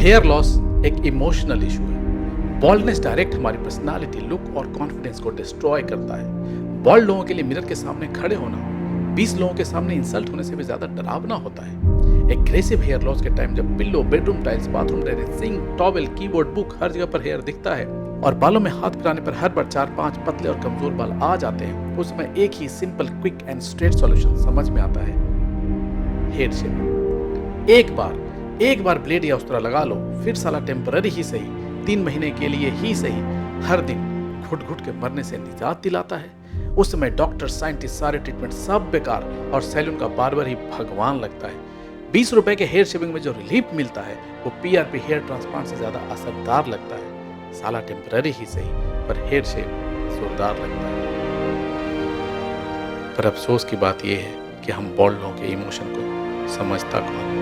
Hair loss एक emotional issue है। Baldness direct हमारी पर्सनालिटी, लुक और कॉन्फिडेंस को डिस्ट्रॉय करता है। बॉल्ड लोगों के लिए मिरर के सामने खड़े होना 20 लोगों के सामने इंसल्ट होने से भी ज्यादा डरावना होता है। एग्रेसिव हेयर लॉस के टाइम जब pillow, bedroom tiles, bathroom tiles, sink, towel, keyboard, book हर जगह पर हेयर दिखता है और बालों में हाथ फिराने पर हर बार 4-5 पतले और कमजोर बाल आ जाते हैं, उस समय एक ही simple, quick and straight solution समझ में आता है, हेयर शेविंग। एक बार ब्लेड या उस्तरा लगा लो, फिर साला टेम्पररी ही सही, 3 महीने के लिए ही सही, हर दिन घुट घुट के मरने से निजात दिलाता है। उस समय डॉक्टर, साइंटिस्ट, सारे ट्रीटमेंट सब बेकार और सैलून का बार्बर ही भगवान लगता है। 20 रुपए के हेयर शेविंग में जो रिलीफ मिलता है वो PRP हेयर ट्रांसप्लांट से ज्यादा असरदार लगता है। साला टेम्पररी ही सही, पर हेयर शेव जोरदार लगता है। पर अफसोस की बात यह है कि हम बॉल्ड लोगों के इमोशन को समझता कौन।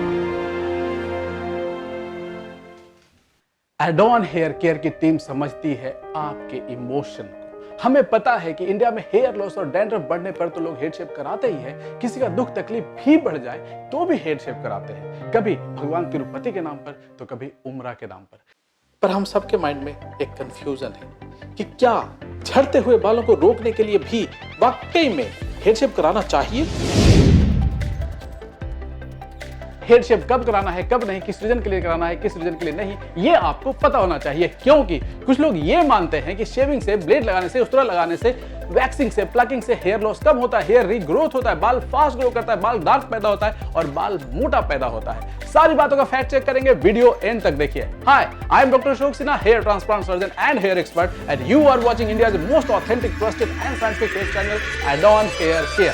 एडॉन हेयर केयर की टीम समझती है आपके इमोशन को। हमें पता है कि इंडिया में हेयर लॉस और डैंड्रफ बढ़ने पर तो लोग हेयर शेव कराते ही हैं। किसी का दुख तकलीफ भी बढ़ जाए तो भी हेयर शेव कराते हैं, कभी भगवान तिरुपति के नाम पर तो कभी उम्रा के नाम पर हम सबके माइंड में एक कंफ्यूजन है कि क्या झड़ते हुए बालों को रोकने के लिए भी वाकई में हेयर शेव कराना चाहिए? हेयर शेव कब कराना है, कब नहीं, किस रीजन के लिए कराना है, किस रीजन के लिए नहीं, ये आपको पता होना चाहिए। क्योंकि कुछ लोग ये मानते हैं कि शेविंग से, ब्लेड लगाने से, उस्तरा लगाने से, वैक्सिंग से, प्लकिंग से हेयर लॉस कम होता है, हेयर रीग्रोथ होता है, बाल फास्ट ग्रो करता है, बाल डार्क पैदा होता है और बाल मोटा पैदा होता है। सारी बातों का फैक्ट चेक करेंगे, वीडियो एंड तक देखिए। Hi, I am doctor Ashok Sinha, hair transplant surgeon and hair expert, and you are watching India's most authentic, trusted and scientific hair channel Adon hair care.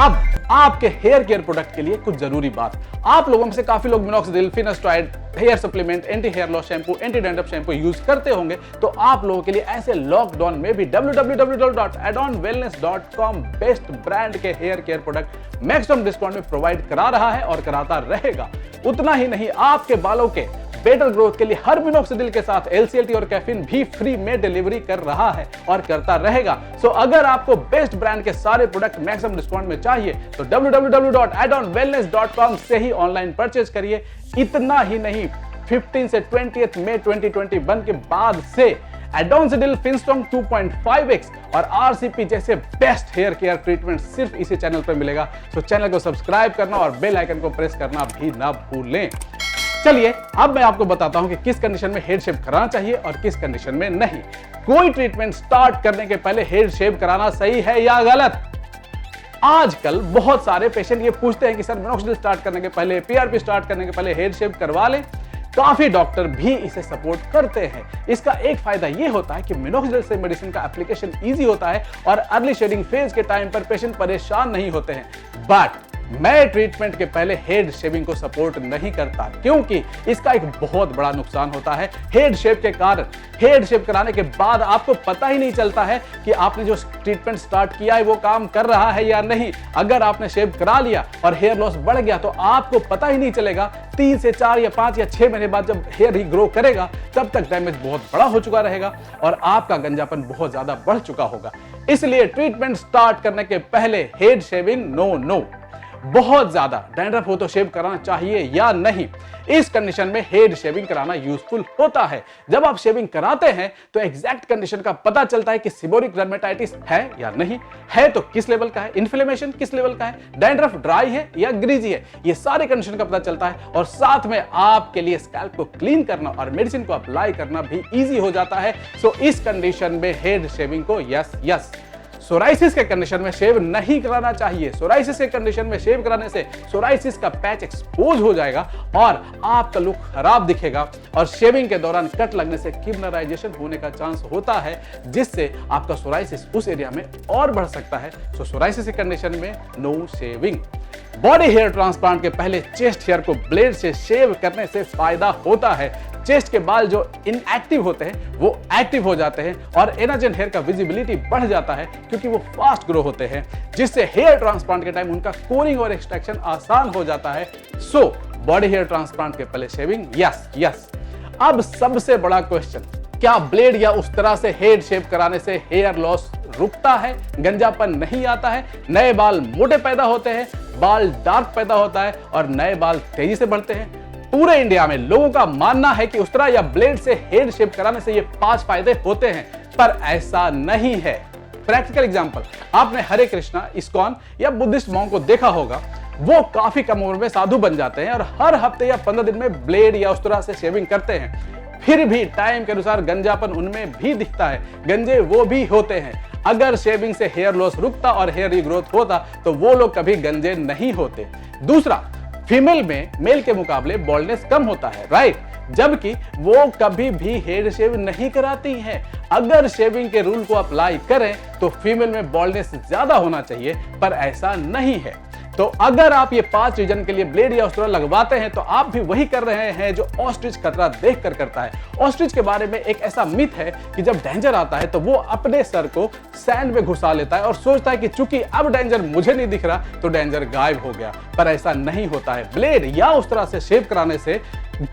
अब आपके हेयर केयर प्रोडक्ट के लिए कुछ जरूरी बात। आप लोगों में से काफी लोग minoxidil, finasteride, hair supplement, anti hair loss shampoo, anti dandruff shampoo use करते होंगे, तो आप लोगों के लिए ऐसे लॉकडाउन में भी www.adonwellness.com बेस्ट ब्रांड के hair care product maximum discount में प्रोवाइड करा रहा है और कराता रहेगा। उतना ही नहीं, आपके बालों के बेटर ग्रोथ के लिए हर मिनॉक्सिडिल के साथ LCLT और कैफीन भी फ्री में डिलीवरी कर रहा है और करता रहेगा। सो अगर आपको बेस्ट ब्रांड के सारे प्रोडक्ट मैक्सिमम डिस्काउंट में चाहिए तो www.adonwellness.com से ही ऑनलाइन परचेज करिए। इतना ही नहीं, 15 से 20 मई 2021 के बाद से एडोनिसिडिल, फिनस्ट्रॉन्ग 2.5x और RCP जैसे बेस्ट हेयर केयर ट्रीटमेंट सिर्फ इसी चैनल पर मिलेगा। सो चैनल को सब्सक्राइब करना और बेल आइकन को प्रेस करना भी ना भूलें। चलिए अब मैं आपको बताता हूं कि किस कंडीशन में हेयर शेव कराना चाहिए और किस कंडीशन में नहीं। कोई ट्रीटमेंट स्टार्ट करने के पहले हेयर शेव कराना सही है या गलत? आजकल बहुत सारे पेशेंट ये पूछते हैं कि सर मिनॉक्सिडिल स्टार्ट करने के पहले, PRP स्टार्ट करने के पहले हेयर शेव करवा लें। काफी डॉक्टर भी इसे सपोर्ट करते हैं। इसका एक फायदा ये होता है कि मिनॉक्सिडिल से मेडिसिन का एप्लीकेशन इजी होता है और अर्ली शेडिंग फेज के टाइम पर पेशेंट परेशान नहीं होते हैं। बट मैं ट्रीटमेंट के पहले हेड शेविंग को सपोर्ट नहीं करता, क्योंकि इसका एक बहुत बड़ा नुकसान होता है। हेड शेव के कारण हेड शेव कराने के बाद आपको पता ही नहीं चलता है कि आपने जो ट्रीटमेंट स्टार्ट किया है वो काम कर रहा है या नहीं। अगर आपने शेव करा लिया और हेयर लॉस बढ़ गया तो आपको पता ही नहीं चलेगा। 3 से 4 या 5 या 6 महीने बाद जब हेयर रीग्रो करेगा तब तक डैमेज बहुत बड़ा हो चुका रहेगा और आपका गंजापन बहुत ज्यादा बढ़ चुका होगा। इसलिए ट्रीटमेंट स्टार्ट करने के पहले हेड शेविंग नो। बहुत ज्यादा डैंड्रफ हो तो शेव कराना चाहिए या नहीं? इस कंडीशन में हेड शेविंग कराना यूजफुल होता है। जब आप शेविंग कराते हैं तो एग्जैक्ट कंडीशन का पता चलता है कि सीबोरिक डर्मेटाइटिस है या नहीं है, तो किस लेवल का है, इन्फ्लेमेशन किस लेवल का है, डैंड्रफ ड्राई है या ग्रीजी है, ये सारे कंडीशन का पता चलता है और साथ में आपके लिए स्कैल्प को क्लीन करना और मेडिसिन को अप्लाई करना भी इजी हो जाता है। सो इस कंडीशन में हेड शेविंग को यस। सोराइसिस के कंडीशन में शेव नहीं कराना चाहिए। सोराइसिस के कंडीशन में शेव कराने से सोराइसिस का पैच एक्सपोज हो जाएगा और आपका लुक खराब दिखेगा और शेविंग के दौरान कट लगने से किमनराइजेशन होने का चांस होता है, जिससे आपका सोराइसिस उस एरिया में और बढ़ सकता है। सो सोराइसिस के कंडीशन में no shaving. Body hair transplant के पहले चेस्ट हेयर को ब्लेड से शेव करने से फायदा होता है। चेस्ट के बाल जो इनएक्टिव होते हैं वो एक्टिव हो जाते हैं और एनाजन हेयर का विजिबिलिटी बढ़ जाता है, क्योंकि वो फास्ट ग्रो होते हैं, जिससे हेयर ट्रांसप्लांट के टाइम उनका कोरिंग और एक्सट्रैक्शन आसान हो जाता है। सो बॉडी हेयर ट्रांसप्लांट के पहले शेविंग यस। अब सबसे बड़ा क्वेश्चन, क्या ब्लेड या उस तरह से हेड शेव कराने से हेयर लॉस रुकता है, गंजापन नहीं आता है, नए बाल मोटे पैदा होते हैं, बाल डार्क पैदा होता है और नए बाल तेजी से बढ़ते हैं? पूरे इंडिया में लोगों का मानना है कि उस्तरा या ब्लेड से हेड शेव कराने से ये 5 फायदे होते हैं, पर ऐसा नहीं है। प्रैक्टिकल एग्जांपल, आपने हरे कृष्णा, इस्कॉन या बुद्धिस्ट मॉन्क को देखा होगा। वो काफी कम उम्र में साधु बन जाते हैं और हर हफ्ते या 15 दिन में ब्लेड या उस्तरा से शेविंग करते हैं। फिर भी टाइम के अनुसार गंजापन उनमें भी दिखता है, गंजे वो भी होते हैं। अगर शेविंग से हेयर लॉस रुकता और हेयर रीग्रोथ होता तो वो लोग कभी गंजे नहीं होते। दूसरा, फीमेल में मेल के मुकाबले बॉल्डनेस कम होता है, राइट, जबकि वो कभी भी हेड शेव नहीं कराती हैं। अगर शेविंग के रूल को अप्लाई करें तो फीमेल में बॉल्डनेस ज्यादा होना चाहिए, पर ऐसा नहीं है। तो अगर आप ये 5 रीजन के लिए ब्लेड या उस्तरा लगवाते हैं तो आप भी वही कर रहे हैं जो ऑस्ट्रिच खतरा देखकर करता है। ऑस्ट्रिच के बारे में एक ऐसा मिथ है कि जब डेंजर आता है तो वो अपने सर को सैंड में घुसा लेता है और सोचता है कि चूंकि अब डेंजर मुझे नहीं दिख रहा तो डेंजर गायब हो गया, पर ऐसा नहीं होता है। ब्लेड या उस्तरा से शेव कराने से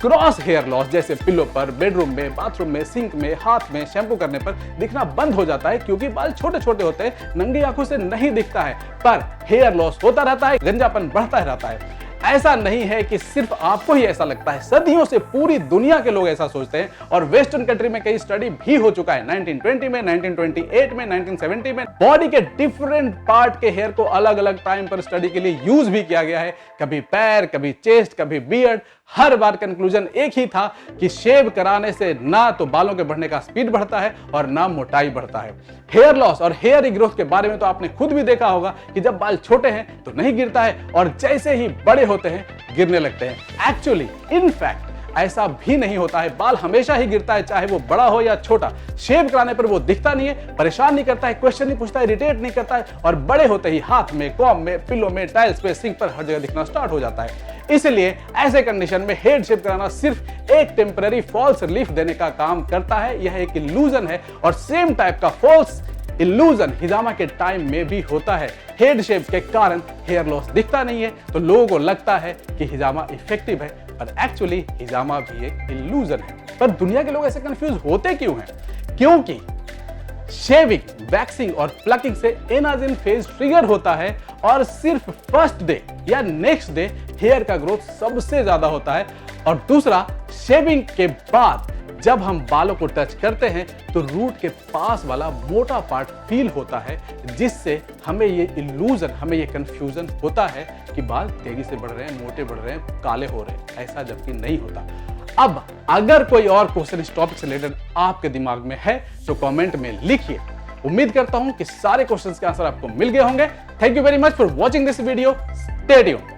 ग्रॉस हेयर लॉस जैसे पिलो पर, बेडरूम में, बाथरूम में, सिंक में, हाथ में शैम्पू करने पर दिखना बंद हो जाता है, क्योंकि बाल छोटे छोटे होते हैं, नंगी आंखों से नहीं दिखता है, पर हेयर लॉस होता रहता है, गंजापन बढ़ता रहता है। ऐसा नहीं है कि सिर्फ आपको ही ऐसा लगता है, सदियों से पूरी दुनिया के लोग ऐसा सोचते हैं और वेस्टर्न कंट्री में कई स्टडी भी हो चुका है। 1920 में, 1928 में, 1970 में बॉडी के डिफरेंट पार्ट के हेयर को अलग अलग टाइम पर स्टडी के लिए यूज भी किया गया है। कभी पैर, कभी चेस्ट, कभी बियर्ड। हर बार कंक्लूजन एक ही था कि शेव कराने से ना तो बालों के बढ़ने का स्पीड बढ़ता है और ना मोटाई बढ़ता है। हेयर लॉस और हेयर रीग्रोथ के बारे में तो आपने खुद भी देखा होगा कि जब बाल छोटे हैं तो नहीं गिरता है और जैसे ही बड़े होते हैं गिरने लगते हैं। एक्चुअली इनफैक्ट ऐसा भी नहीं होता है, बाल हमेशा ही गिरता है, चाहे वो बड़ा हो या छोटा। शेव कराने पर वो दिखता नहीं है, परेशान नहीं करता है, क्वेश्चन नहीं पूछता है, इरिटेट नहीं करता है और बड़े होते ही हाथ में, कॉम में, पिलो में, टाइल्स पे, सिंक पर हर जगह दिखना स्टार्ट हो जाता है। इसलिए ऐसे कंडीशन में हेड शेव कराना सिर्फ एक टेम्पररी फॉल्स रिलीफ देने का काम करता है। यह एक इल्यूजन है और सेम टाइप का फॉल्स इल्यूजन हिजामा के टाइम में भी होता है। हेड शेव के कारण हेयर लॉस दिखता नहीं है तो लोगों को लगता है कि हिजामा इफेक्टिव है, पर एक्चुअली हिजामा भी एक इल्यूजन है। पर दुनिया के लोग ऐसे कंफ्यूज होते क्यों हैं? क्योंकि शेविंग, वैक्सिंग और प्लकिंग से एनाजिन फेज ट्रिगर होता है और सिर्फ फर्स्ट डे या नेक्स्ट डे हेयर का ग्रोथ सबसे ज्यादा होता है। और दूसरा, शेविंग के बाद जब हम बालों को टच करते हैं तो रूट के पास वाला मोटा पार्ट फील होता है, जिससे हमें ये इल्यूजन, हमें ये कंफ्यूजन होता है कि बाल तेजी से बढ़ रहे हैं, मोटे बढ़ रहे हैं, काले हो रहे हैं, ऐसा जबकि नहीं होता। अब अगर कोई और क्वेश्चन इस टॉपिक से रिलेटेड आपके दिमाग में है तो कमेंट में लिखिए। उम्मीद करता हूं कि सारे क्वेश्चंस के आंसर आपको मिल गए होंगे। Thank you very much for watching this video. Stay tuned.